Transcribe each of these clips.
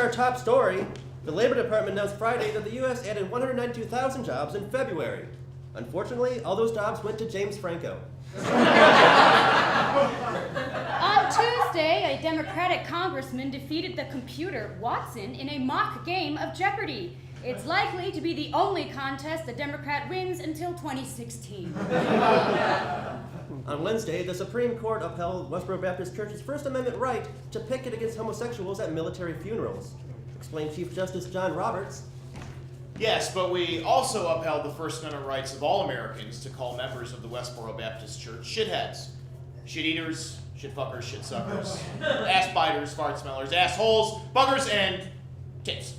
our top story. The Labor Department announced Friday that the U.S. added 192,000 jobs in February. Unfortunately, all those jobs went to James Franco. On Tuesday, a Democratic congressman defeated the computer Watson in a mock game of Jeopardy! It's likely to be the only contest the Democrat wins until 2016. On Wednesday, the Supreme Court upheld Westboro Baptist Church's First Amendment right to picket against homosexuals at military funerals. Explained Chief Justice John Roberts. Yes, but we also upheld the First Amendment rights of all Americans to call members of the Westboro Baptist Church shitheads, shit-eaters, shit-fuckers, shit-suckers, ass-biters, fart-smellers, assholes, buggers, and tits.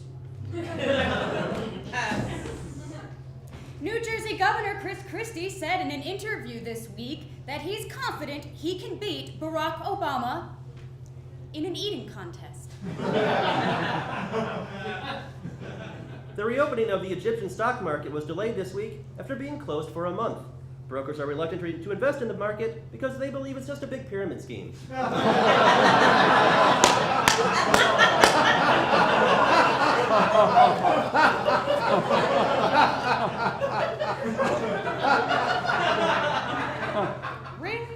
New Jersey Governor Chris Christie said in an interview this week that he's confident he can beat Barack Obama in an eating contest. The reopening of the Egyptian stock market was delayed this week after being closed for a month. Brokers are reluctant to invest in the market because they believe it's just a big pyramid scheme. Ring.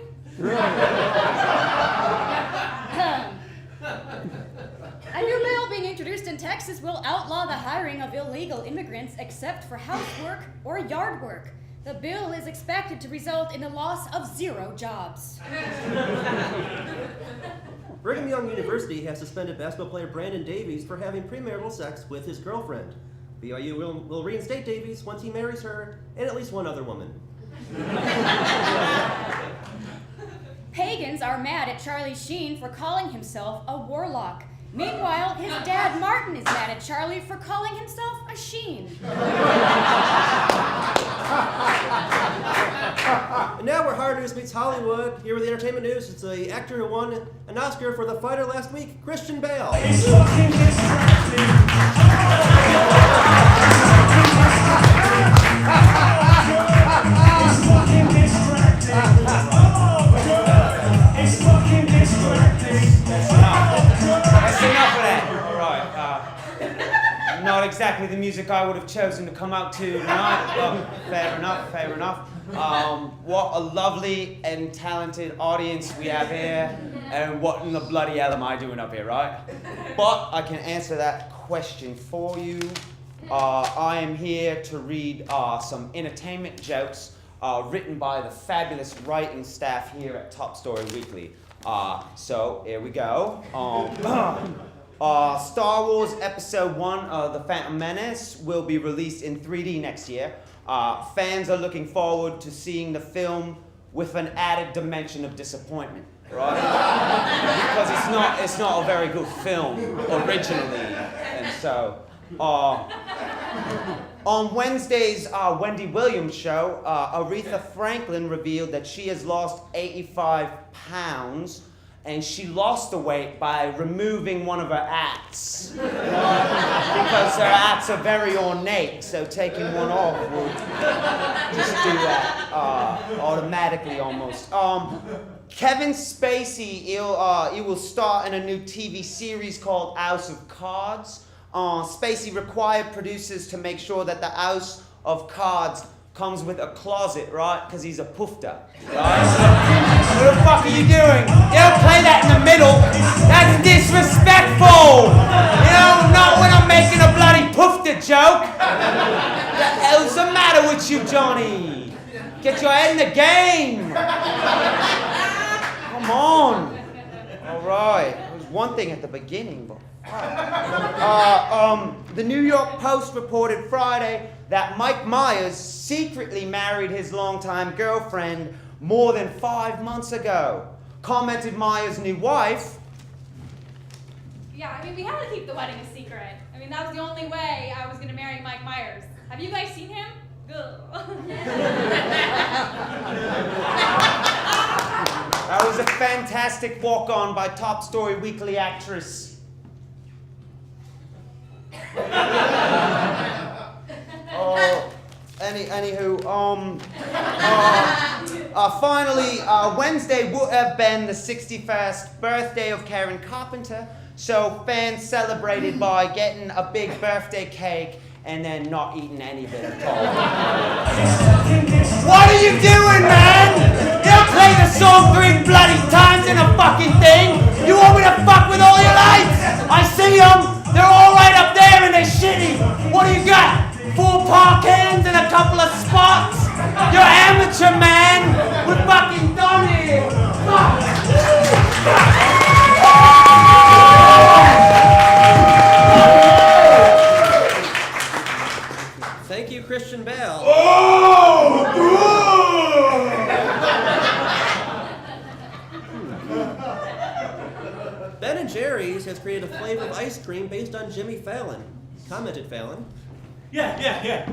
A new bill being introduced in Texas will outlaw the hiring of illegal immigrants except for housework or yard work. The bill is expected to result in the loss of 0 jobs. Brigham Young University has suspended basketball player Brandon Davies for having premarital sex with his girlfriend. BYU will reinstate Davies once he marries her and at least one other woman. Pagans are mad at Charlie Sheen for calling himself a warlock. Meanwhile, his dad Martin is mad at Charlie for calling himself a Sheen. And now we're Hard News Meets Hollywood. Here with the entertainment news, it's the actor who won an Oscar for The Fighter last week, Christian Bale. It's fucking distracting. It's fucking distracting. It's fucking distracting. That's enough of that. All right. Not exactly the music I would have chosen to come out to tonight. Well, fair enough, fair enough. What a lovely and talented audience we have here, and what in the bloody hell am I doing up here, right? But I can answer that question for you. I am here to read some entertainment jokes written by the fabulous writing staff here at Top Story Weekly. So here we go. Star Wars Episode 1, The Phantom Menace, will be released in 3D next year. Fans are looking forward to seeing the film with an added dimension of disappointment, right? Because it's not a very good film originally, and so on Wednesday's Wendy Williams show, Aretha Franklin revealed that she has lost 85 pounds. And she lost the weight by removing one of her hats. Because her hats are very ornate, so taking one off would just do that automatically almost. Kevin Spacey, he will star in a new TV series called House of Cards. Spacey required producers to make sure that the House of Cards comes with a closet, right? Because he's a poofter, right? What the fuck are you doing? You don't play that in the middle. That's disrespectful. You know, not when I'm making a bloody poofter joke. What the hell's the matter with you, Johnny? Get your head in the game. Come on. All right. There was one thing at the beginning, but the New York Post reported Friday that Mike Myers secretly married his longtime girlfriend more than 5 months ago. Commented Myers' new wife. Yeah, I mean, we had to keep the wedding a secret. I mean, that was the only way I was going to marry Mike Myers. Have you guys seen him? That was a fantastic walk-on by Top Story Weekly actress. Finally, Wednesday would have been the 61st birthday of Karen Carpenter, So fans celebrated by getting a big birthday cake and then not eating any of it at all. What are you doing, man? You don't play the song 3 bloody times in a fucking thing. You want me to fuck with all your lights? I see them. They're all right up there and they're shitty. What do you got? 4 park hands and a couple of spots? You're amateur, man. We're fucking done here. Fuck. Thank you, Christian Bale. Ben & Jerry's has created a flavor of ice cream based on Jimmy Fallon. Commented Fallon. Yeah.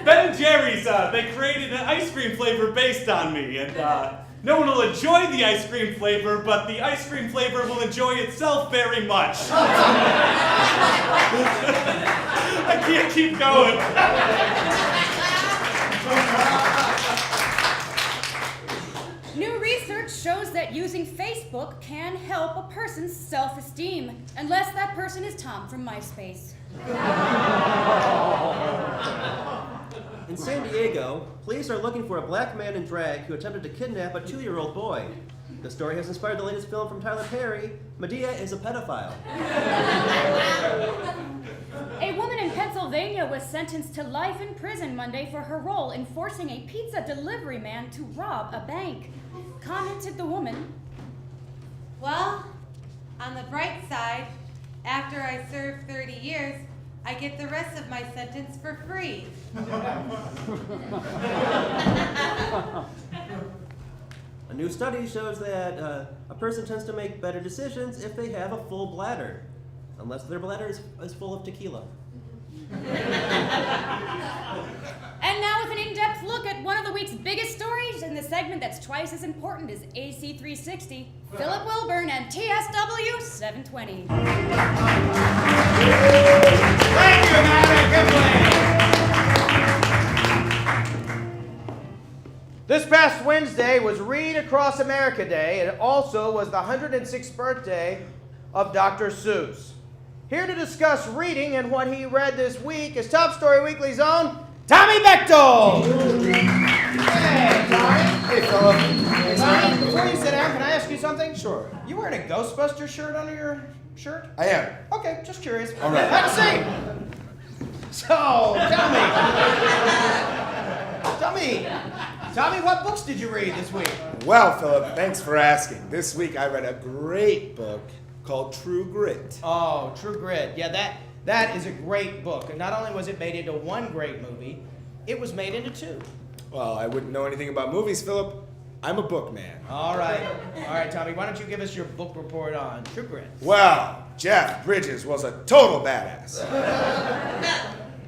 Ben & Jerry's, they created an ice cream flavor based on me, and no one will enjoy the ice cream flavor, but the ice cream flavor will enjoy itself very much. I can't keep going. New research shows that using Facebook can help a person's self-esteem, unless that person is Tom from MySpace. In San Diego, police are looking for a black man in drag who attempted to kidnap a 2-year-old boy. The story has inspired the latest film from Tyler Perry, Medea is a Pedophile. A woman in Pennsylvania was sentenced to life in prison Monday for her role in forcing a pizza delivery man to rob a bank. Commented the woman. Well, on the bright side, after I serve 30 years, I get the rest of my sentence for free. A new study shows that a person tends to make better decisions if they have a full bladder, unless their bladder is full of tequila. And now with an in-depth look at one of the week's biggest stories in the segment that's twice as important as AC 360, Philip Wilburn and TSW 720. Thank you, Madam. This past Wednesday was Read Across America Day, and it also was the 106th birthday of Dr. Seuss. Here to discuss reading and what he read this week is Top Story Weekly's own Tommy Bechtel! Hey, Tommy. Hey, Philip. Tommy, before you sit down, can I ask you something? Sure. You wearing a Ghostbuster shirt under your shirt? I am. Okay, just curious. All right. Have a seat. So, tell me, what books did you read this week? Well, Philip, thanks for asking. This week I read a great book called True Grit. Oh, True Grit. Yeah, that is a great book. And not only was it made into one great movie, it was made into 2. Well, I wouldn't know anything about movies, Philip. I'm a book man. All right, Tommy, why don't you give us your book report on True Grit? Well, Jeff Bridges was a total badass.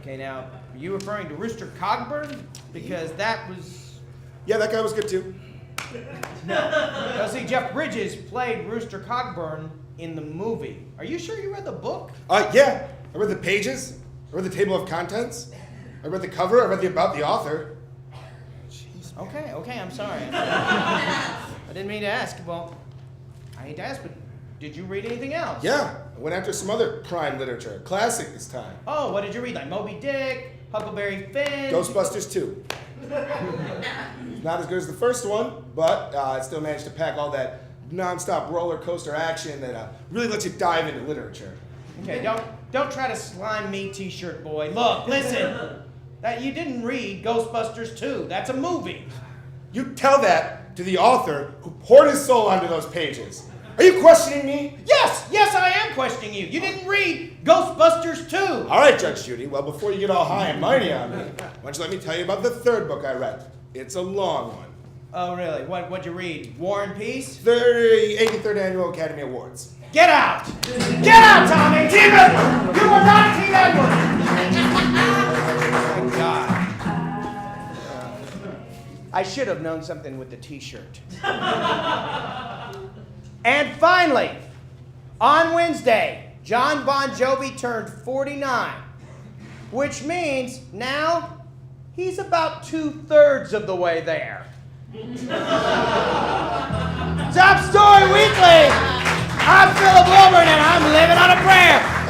Okay, now, are you referring to Rooster Cogburn? Because that was... Yeah, that guy was good too. Now, see, Jeff Bridges played Rooster Cogburn in the movie. Are you sure you read the book? Yeah. I read the pages. I read the table of contents. I read the cover. I read about the author. Jeez. Okay, I'm sorry. I didn't mean to ask. Well, I hate to ask, but did you read anything else? Yeah, I went after some other prime literature. Classic this time. Oh, what did you read? Like Moby Dick, Huckleberry Finn? Ghostbusters 2. Not as good as the first one, but it still managed to pack all that non-stop roller coaster action that really lets you dive into literature. Okay, don't try to slime me, T-shirt boy. Look, listen. That you didn't read Ghostbusters 2. That's a movie. You tell that to the author who poured his soul onto those pages. Are you questioning me? Yes, I am questioning you. You didn't read Ghostbusters 2. All right, Judge Judy. Well, before you get all high and mighty on me, why don't you let me tell you about the third book I read? It's a long one. Oh, really? What'd you read? War and Peace? The 83rd Annual Academy Awards. Get out! Get out, Tommy! Team Edward! You are not Team Edward! Oh, my God. I should have known something with the T-shirt. And finally, on Wednesday, John Bon Jovi turned 49, which means now he's about 2/3 of the way there. Top Story Weekly! I'm Philip Wilburn, and I'm living on a prayer.